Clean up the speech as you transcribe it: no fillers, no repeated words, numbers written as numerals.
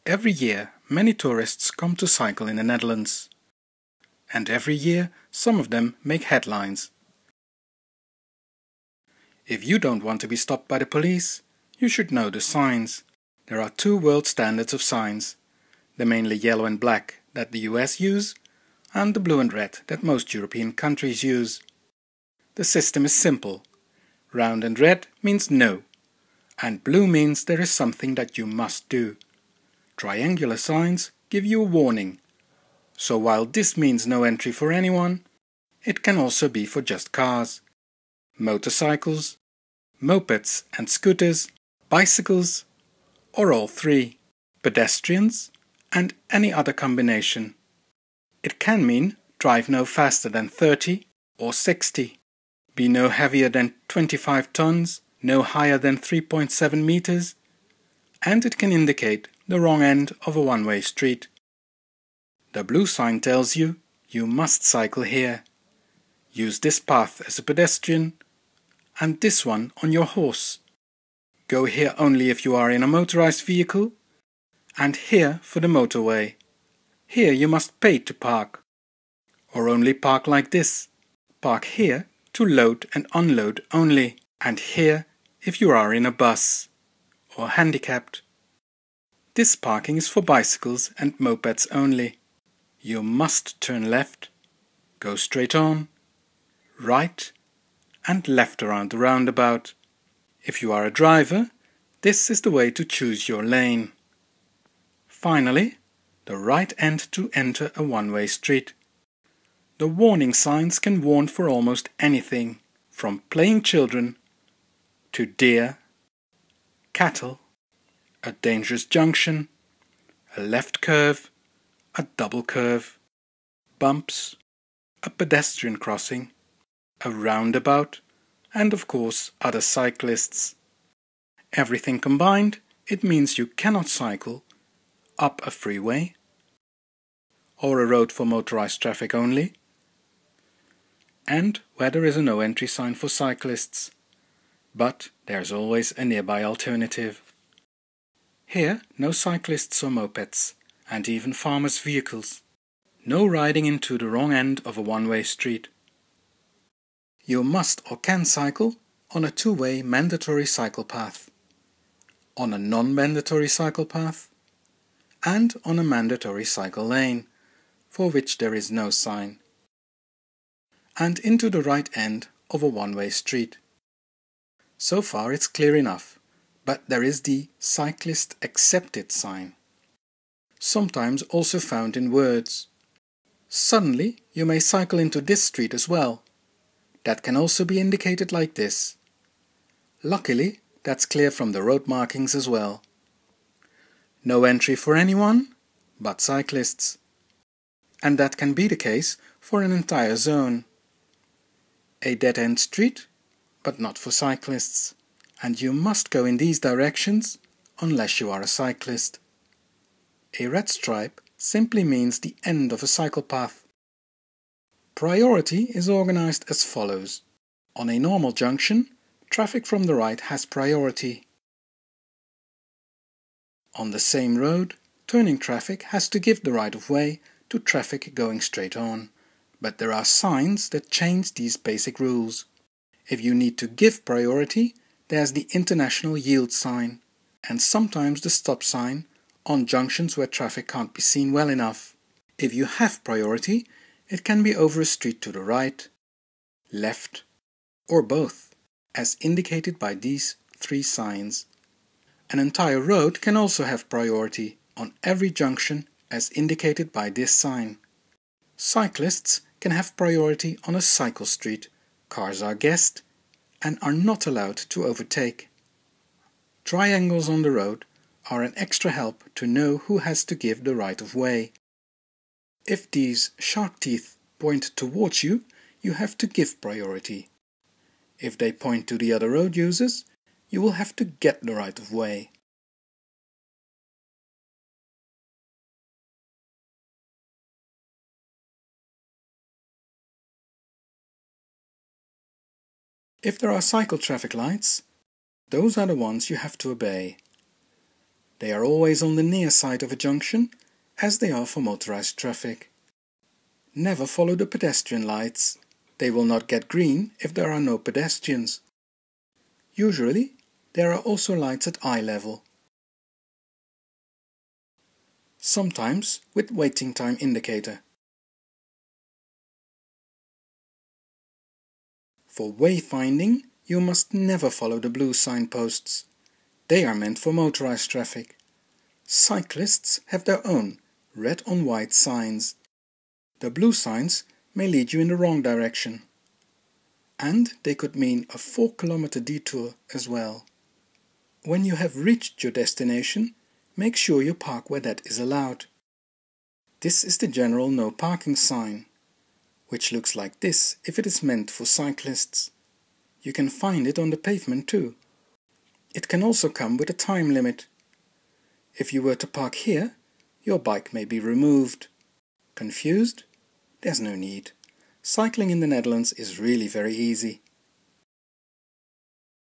Every year, many tourists come to cycle in the Netherlands. And every year, some of them make headlines. If you don't want to be stopped by the police, you should know the signs. There are two world standards of signs, the mainly yellow and black that the US use, and the blue and red that most European countries use. The system is simple. Round and red means no, and blue means there is something that you must do. Triangular signs give you a warning. So while this means no entry for anyone, it can also be for just cars, motorcycles, mopeds and scooters, bicycles, or all three, pedestrians, and any other combination. It can mean drive no faster than 30 or 60, be no heavier than 25 tons, no higher than 3.7 meters, and it can indicate the wrong end of a one-way street. The blue sign tells you, you must cycle here. Use this path as a pedestrian, and this one on your horse. Go here only if you are in a motorized vehicle, and here for the motorway. Here you must pay to park. Or only park like this. Park here to load and unload only, and here if you are in a bus or handicapped. This parking is for bicycles and mopeds only. You must turn left, go straight on, right and left around the roundabout. If you are a driver, this is the way to choose your lane. Finally, the right end to enter a one-way street. The warning signs can warn for almost anything, from playing children to deer, cattle, a dangerous junction, a left curve, a double curve, bumps, a pedestrian crossing, a roundabout, and of course other cyclists. Everything combined, it means you cannot cycle up a freeway or a road for motorized traffic only, and where there is a no entry sign for cyclists, but there's always a nearby alternative. Here, no cyclists or mopeds, and even farmers' vehicles. No riding into the wrong end of a one-way street. You must or can cycle on a two-way mandatory cycle path, on a non-mandatory cycle path, and on a mandatory cycle lane, for which there is no sign, and into the right end of a one-way street. So far it's clear enough, but there is the cyclist accepted sign, sometimes also found in words. Suddenly you may cycle into this street as well. That can also be indicated like this. Luckily, that's clear from the road markings as well. No entry for anyone but cyclists. And that can be the case for an entire zone. A dead-end street, but not for cyclists. And you must go in these directions unless you are a cyclist. A red stripe simply means the end of a cycle path. Priority is organized as follows. On a normal junction, traffic from the right has priority. On the same road, turning traffic has to give the right of way to traffic going straight on. But there are signs that change these basic rules. If you need to give priority, there's the international yield sign, and sometimes the stop sign on junctions where traffic can't be seen well enough. If you have priority, it can be over a street to the right, left, or both, as indicated by these three signs. An entire road can also have priority on every junction as indicated by this sign. Cyclists can have priority on a cycle street. Cars are guessed and are not allowed to overtake. Triangles on the road are an extra help to know who has to give the right of way. If these shark teeth point towards you, you have to give priority. If they point to the other road users, you will have to get the right of way. If there are cycle traffic lights, those are the ones you have to obey. They are always on the near side of a junction, as they are for motorized traffic. Never follow the pedestrian lights. They will not get green if there are no pedestrians. Usually, there are also lights at eye level. Sometimes with waiting time indicator. For wayfinding, you must never follow the blue signposts. They are meant for motorized traffic. Cyclists have their own red on white signs. The blue signs may lead you in the wrong direction. And they could mean a 4-kilometer detour as well. When you have reached your destination, make sure you park where that is allowed. This is the general no parking sign, which looks like this if it is meant for cyclists. You can find it on the pavement too. It can also come with a time limit. If you were to park here, your bike may be removed. Confused? There's no need. Cycling in the Netherlands is really very easy.